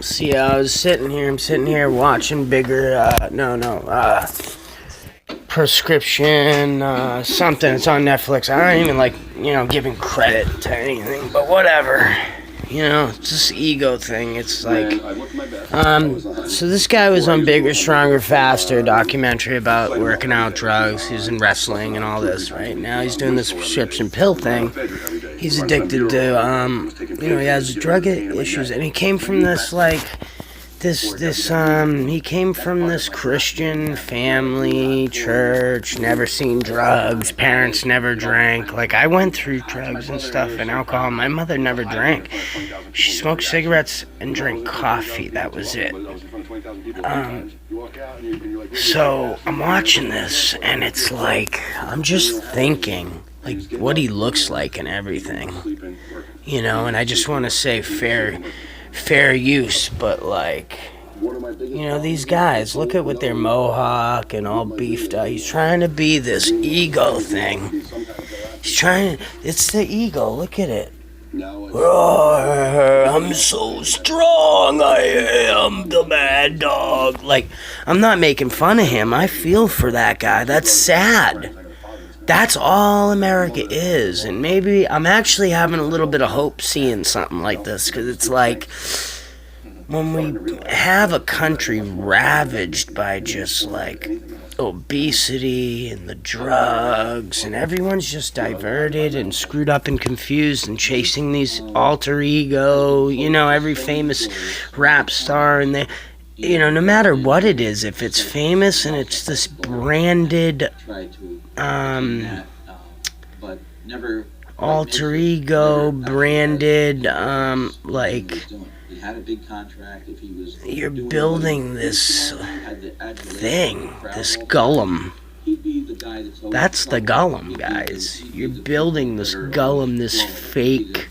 See, I'm sitting here watching bigger, prescription, something. It's on Netflix. I don't even like, giving credit to anything, but whatever. It's this ego thing. It's like, so this guy was on Bigger, Stronger, Faster documentary about working out drugs. He was in wrestling and all this, right? Now he's doing this prescription pill thing. He's addicted to, he has drug issues, and he came from this, like, he came from this Christian family, church, never seen drugs, parents never drank. Like, I went through drugs and stuff and alcohol. My mother never drank. She smoked cigarettes and drank coffee. That was it. So I'm watching this, and it's like, I'm just thinking, like, what he looks like and everything. And I just want to say fair use, but like, these guys, look at what their mohawk and all beefed up. He's trying to be this ego thing. It's the ego, look at it. Roar, I'm so strong, I am the mad dog. Like, I'm not making fun of him. I feel for that guy. That's sad. That's all America is. And maybe I'm actually having a little bit of hope seeing something like this, because it's like, when we have a country ravaged by just like obesity and the drugs, and everyone's just diverted and screwed up and confused and chasing these alter ego, every famous rap star, and they, no matter what it is, if it's famous and it's this branded alter ego branded like, you're building this thing, this ghullam. That's the ghullam, guys. You're building this ghullam, this fake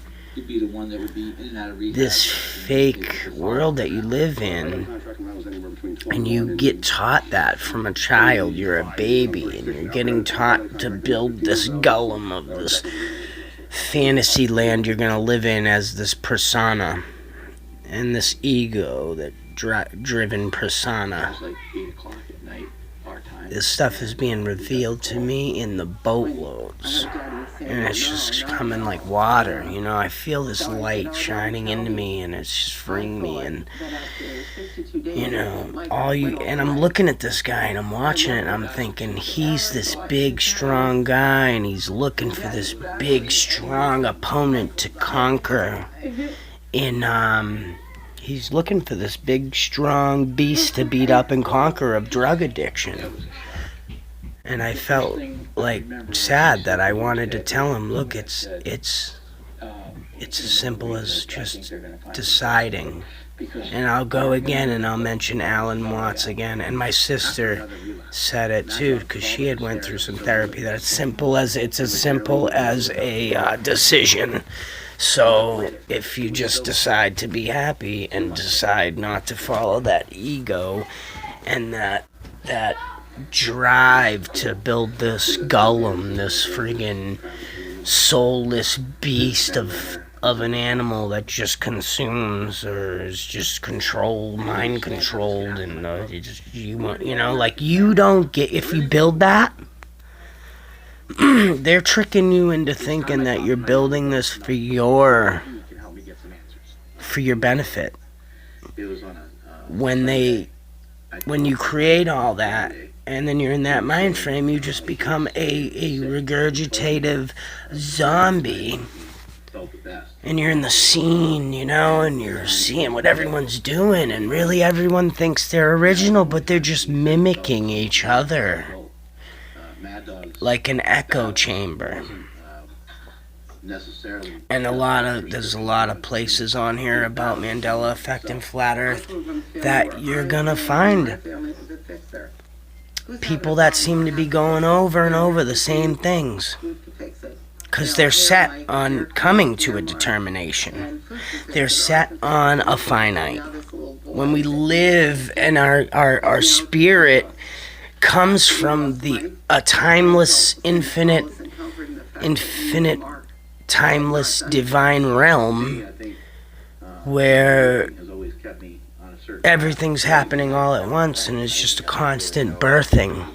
world that you live in. And you get taught that from a child. You're a baby, and you're getting taught to build this ghullam of this fantasy land you're going to live in as this persona. And this ego, that driven persona. This stuff is being revealed to me in the boatloads. And it's just coming like water, I feel this light shining into me, and it's just freeing me, and, and I'm looking at this guy, and I'm watching it, and I'm thinking, he's this big, strong guy, and he's looking for this big, strong opponent to conquer he's looking for this big, strong beast to beat up and conquer of drug addiction. And I felt like sad that I wanted to tell him, look, it's as simple as just deciding. And I'll go again, and I'll mention Alan Watts again. And my sister said it too, because she had went through some therapy. That it's as simple as a decision. So if you just decide to be happy and decide not to follow that ego and that drive to build this ghullam, this friggin' soulless beast of an animal that just consumes or is just mind controlled, and you don't get, if you build that, they're tricking you into thinking that you're building this for your benefit. When you create all that, and then you're in that mind frame, you just become a regurgitative zombie. And you're in the scene, and you're seeing what everyone's doing, and really everyone thinks they're original, but they're just mimicking each other. Like an echo chamber. And there's a lot of places on here about Mandela effect and flat earth that you're gonna find people that seem to be going over and over the same things, because they're set on coming to a determination. They're set on a finite. When we live, and our spirit comes from a timeless, infinite, timeless, divine realm, where everything's happening all at once, and it's just a constant birthing,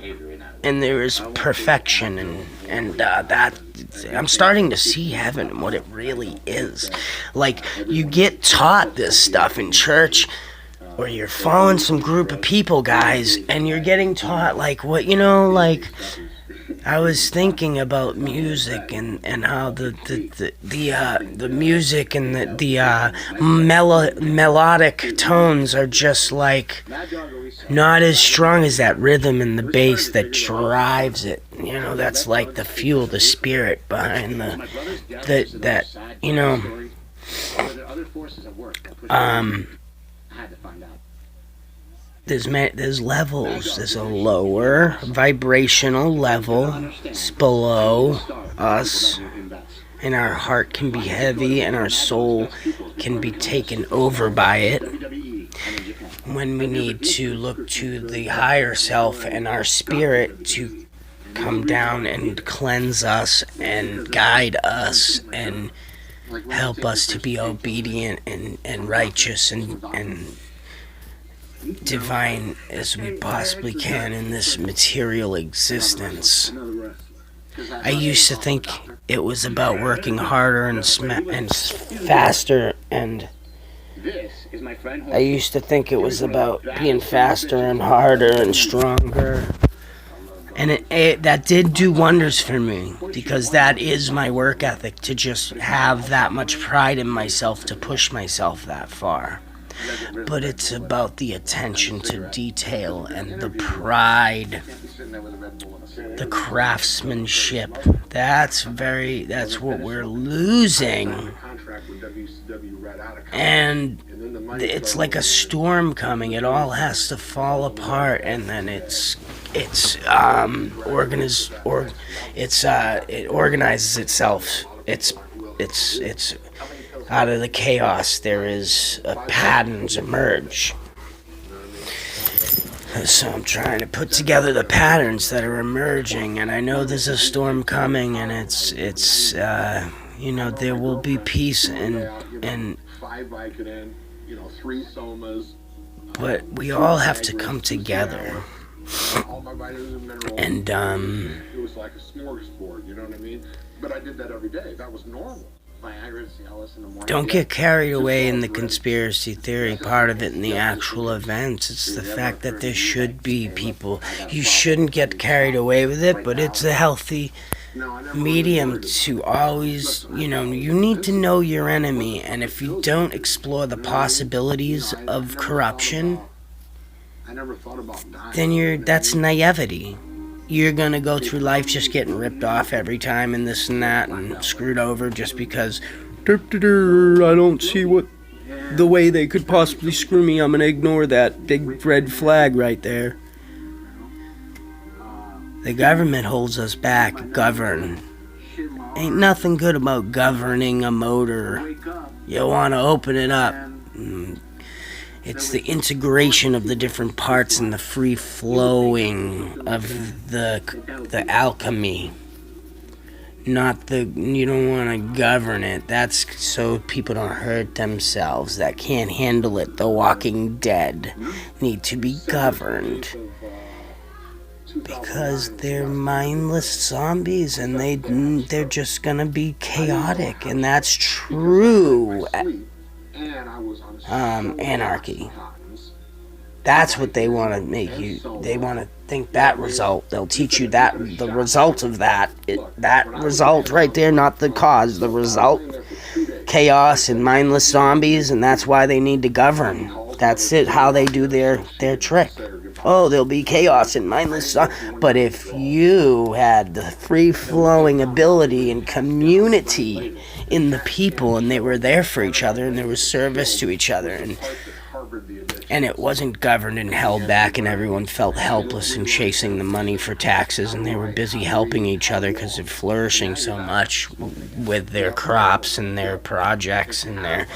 and there is perfection, and that I'm starting to see heaven and what it really is. Like, you get taught this stuff in church, or you're following some group of people, guys, and you're getting taught, like, what, like, I was thinking about music and how the music and the melodic tones are just, like, not as strong as that rhythm and the bass that drives it. That's like the fuel, the spirit behind there's levels. There's a lower vibrational level. It's below us, and our heart can be heavy and our soul can be taken over by it, when we need to look to the higher self and our spirit to come down and cleanse us and guide us and help us to be obedient and righteous and divine as we possibly can in this material existence. I used to think it was about working harder and faster, and I used to think it was about being faster and harder and stronger. And that did do wonders for me, because that is my work ethic, to just have that much pride in myself, to push myself that far. But it's about the attention to detail and the pride, the craftsmanship. That's what we're losing. And it's like a storm coming. It all has to fall apart, and then it organizes itself. It's out of the chaos, there is patterns emerge. So I'm trying to put together the patterns that are emerging, and I know there's a storm coming, and it's there will be peace and but we all have to come together. And it was like a smorgasbord, you know what I mean? But I did that every day. That was normal. Don't get carried away in the conspiracy theory part of it and the actual events. It's the fact that there should be people. You shouldn't get carried away with it, but it's a healthy medium to always, you need to know your enemy. And if you don't explore the possibilities of corruption, then that's naivety. You're going to go through life just getting ripped off every time and this and that and screwed over just because I don't see the way they could possibly screw me. I'm going to ignore that big red flag right there. The government holds us back. Govern. Ain't nothing good about governing a motor. You want to open it up. It's the integration of the different parts and the free flowing of the alchemy. Not you don't want to govern it. That's so people don't hurt themselves. That can't handle it. The Walking Dead need to be governed. Because they're mindless zombies and they're just gonna be chaotic. And that's true. Anarchy. That's what they want to make you. They want to think that result. They'll teach you that the result of that result right there, not the cause, the result. Chaos and mindless zombies, and that's why they need to govern. That's it. How they do their trick. Oh, there'll be chaos and mindless zombies. But if you had the free-flowing ability and community in the people, and they were there for each other, and there was service to each other, and it wasn't governed and held back, and everyone felt helpless and chasing the money for taxes, and they were busy helping each other because they're flourishing so much with their crops and their projects and their,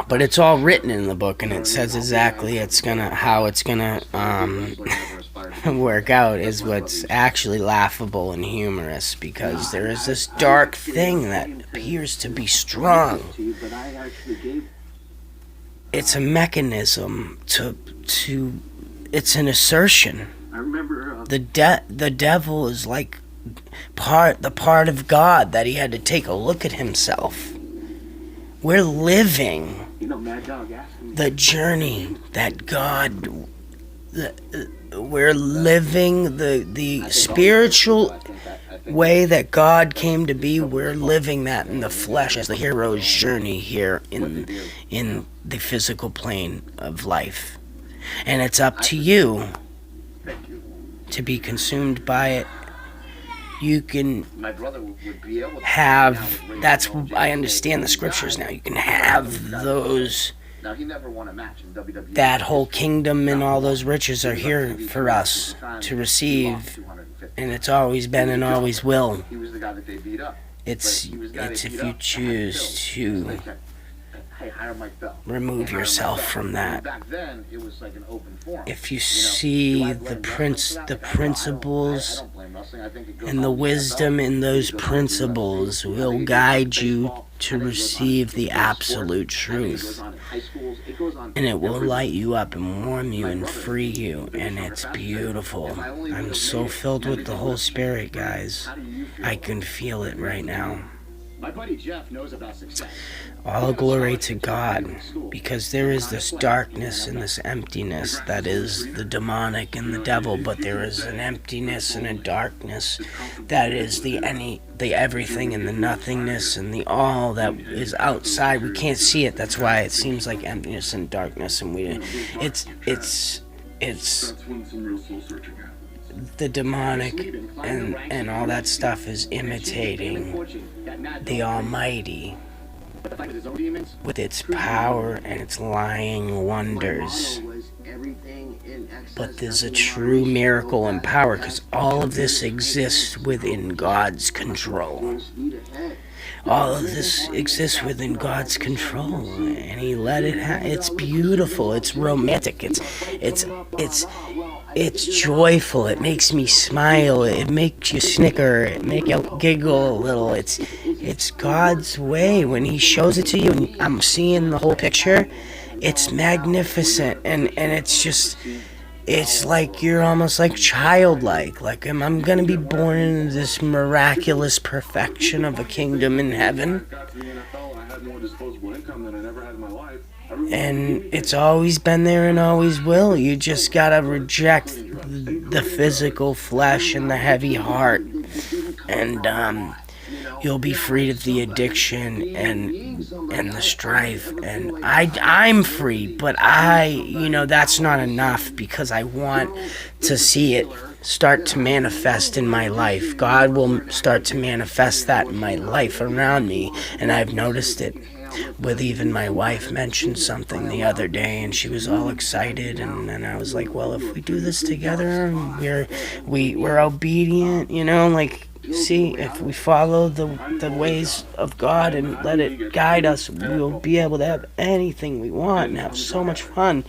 but it's all written in the book, and it says exactly how it's gonna work out is what's actually laughable and humorous, because there is this dark thing that appears to be strong. It's a mechanism to it's an assertion. The devil is like the part of God that he had to take a look at himself. We're living the journey that God. We're living the spiritual way that God came to be. We're living that in the flesh as the hero's journey here in the physical plane of life. And it's up to you to be consumed by it. You can have, that's, I understand the scriptures now, you can have those, that whole kingdom and all those riches are here for us to receive, and it's always been and always will. It's if you choose to remove yourself from that. If you see the principles and the wisdom in those principles will guide you to receive the absolute truth. And it will light you up and warm you and free you, and it's beautiful. I'm so filled with the Holy Spirit, guys. I can feel it right now. My buddy Jeff knows about success. All glory to God, because there is this darkness and this emptiness that is the demonic and the devil, but there is an emptiness and a darkness that is the everything and the nothingness and the all that is outside. We can't see it. That's why it seems like emptiness and darkness, and it's the demonic and all that stuff is imitating the Almighty with its power and its lying wonders. But there's a true miracle and power, because all of this exists within God's control. All of this exists within God's control, and He let it it's beautiful, it's romantic, it's joyful, it makes me smile, it makes you snicker, it makes you giggle a little. It's God's way. When He shows it to you and I'm seeing the whole picture, it's magnificent, and it's just, it's like you're almost like childlike. Like I'm going to be born into this miraculous perfection of a kingdom in heaven. And it's always been there and always will. You just gotta reject the physical flesh and the heavy heart, and you'll be freed of the addiction and the strife. And I'm free, but that's not enough, because I want to see it start to manifest in my life. God will start to manifest that in my life around me, and I've noticed it. With even my wife mentioned something the other day, and she was all excited, and I was like, well, if we do this together, we're obedient, see, if we follow the ways of God and let it guide us, we'll be able to have anything we want and have so much fun,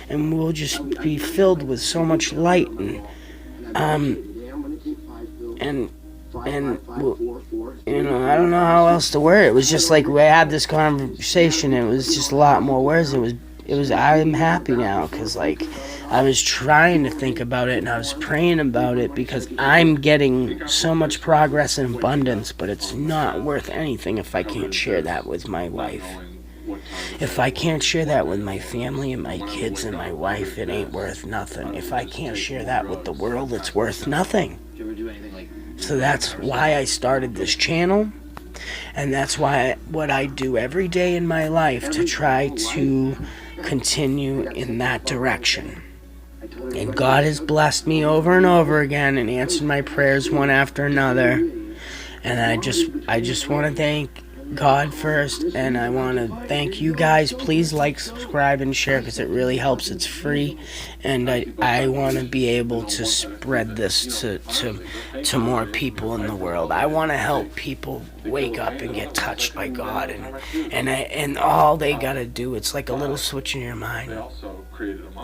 and we'll just be filled with so much light, and I don't know how else to word it. It was just like we had this conversation, and it was just a lot more words. It was I'm happy now, because I was trying to think about it and I was praying about it, because I'm getting so much progress and abundance, but it's not worth anything if I can't share that with my wife. If I can't share that with my family and my kids and my wife, it ain't worth nothing. If I can't share that with the world, it's worth nothing. So that's why I started this channel, and that's why what I do every day in my life to try to continue in that direction. And God has blessed me over and over again and answered my prayers one after another. And I just want to thank God first, and I want to thank you guys. Please like, subscribe, and share, because it really helps. It's free, and I want to be able to spread this to more people in the world. I want to help people wake up and get touched by God, and all they gotta do, it's like a little switch in your mind.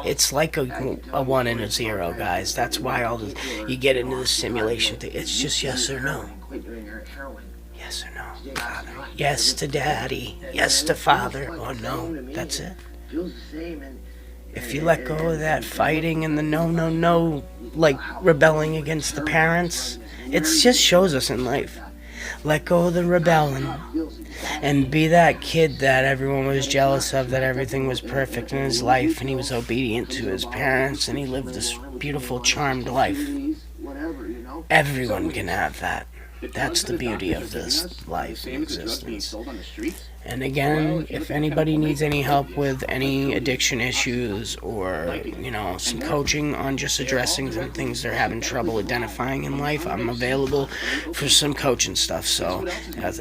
It's like a 1 and a 0, guys. That's why all this, you get into the simulation thing. It's just yes or no. Yes or no, Father. Yes to Daddy. Yes to Father. Or no. That's it. If you let go of that fighting and the no, like rebelling against the parents, it just shows us in life. Let go of the rebelling and be that kid that everyone was jealous of, that everything was perfect in his life and he was obedient to his parents and he lived this beautiful, charmed life. Everyone can have that. That's the beauty of this life and existence. And again, if anybody needs any help with any addiction issues or, some coaching on just addressing some things they're having trouble identifying in life, I'm available for some coaching stuff. So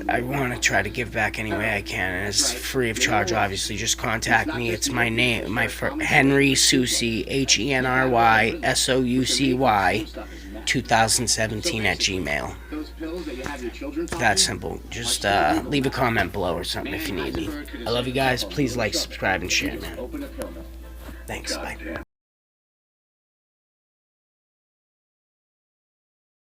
I want to try to give back any way I can. And it's free of charge, obviously. Just contact me. It's my name, Henry Soucy, HenrySoucy, 2017 at Gmail. That simple. Just leave a comment below or something if you need me. I love you guys. Please like, subscribe, and share, man. Thanks. Bye.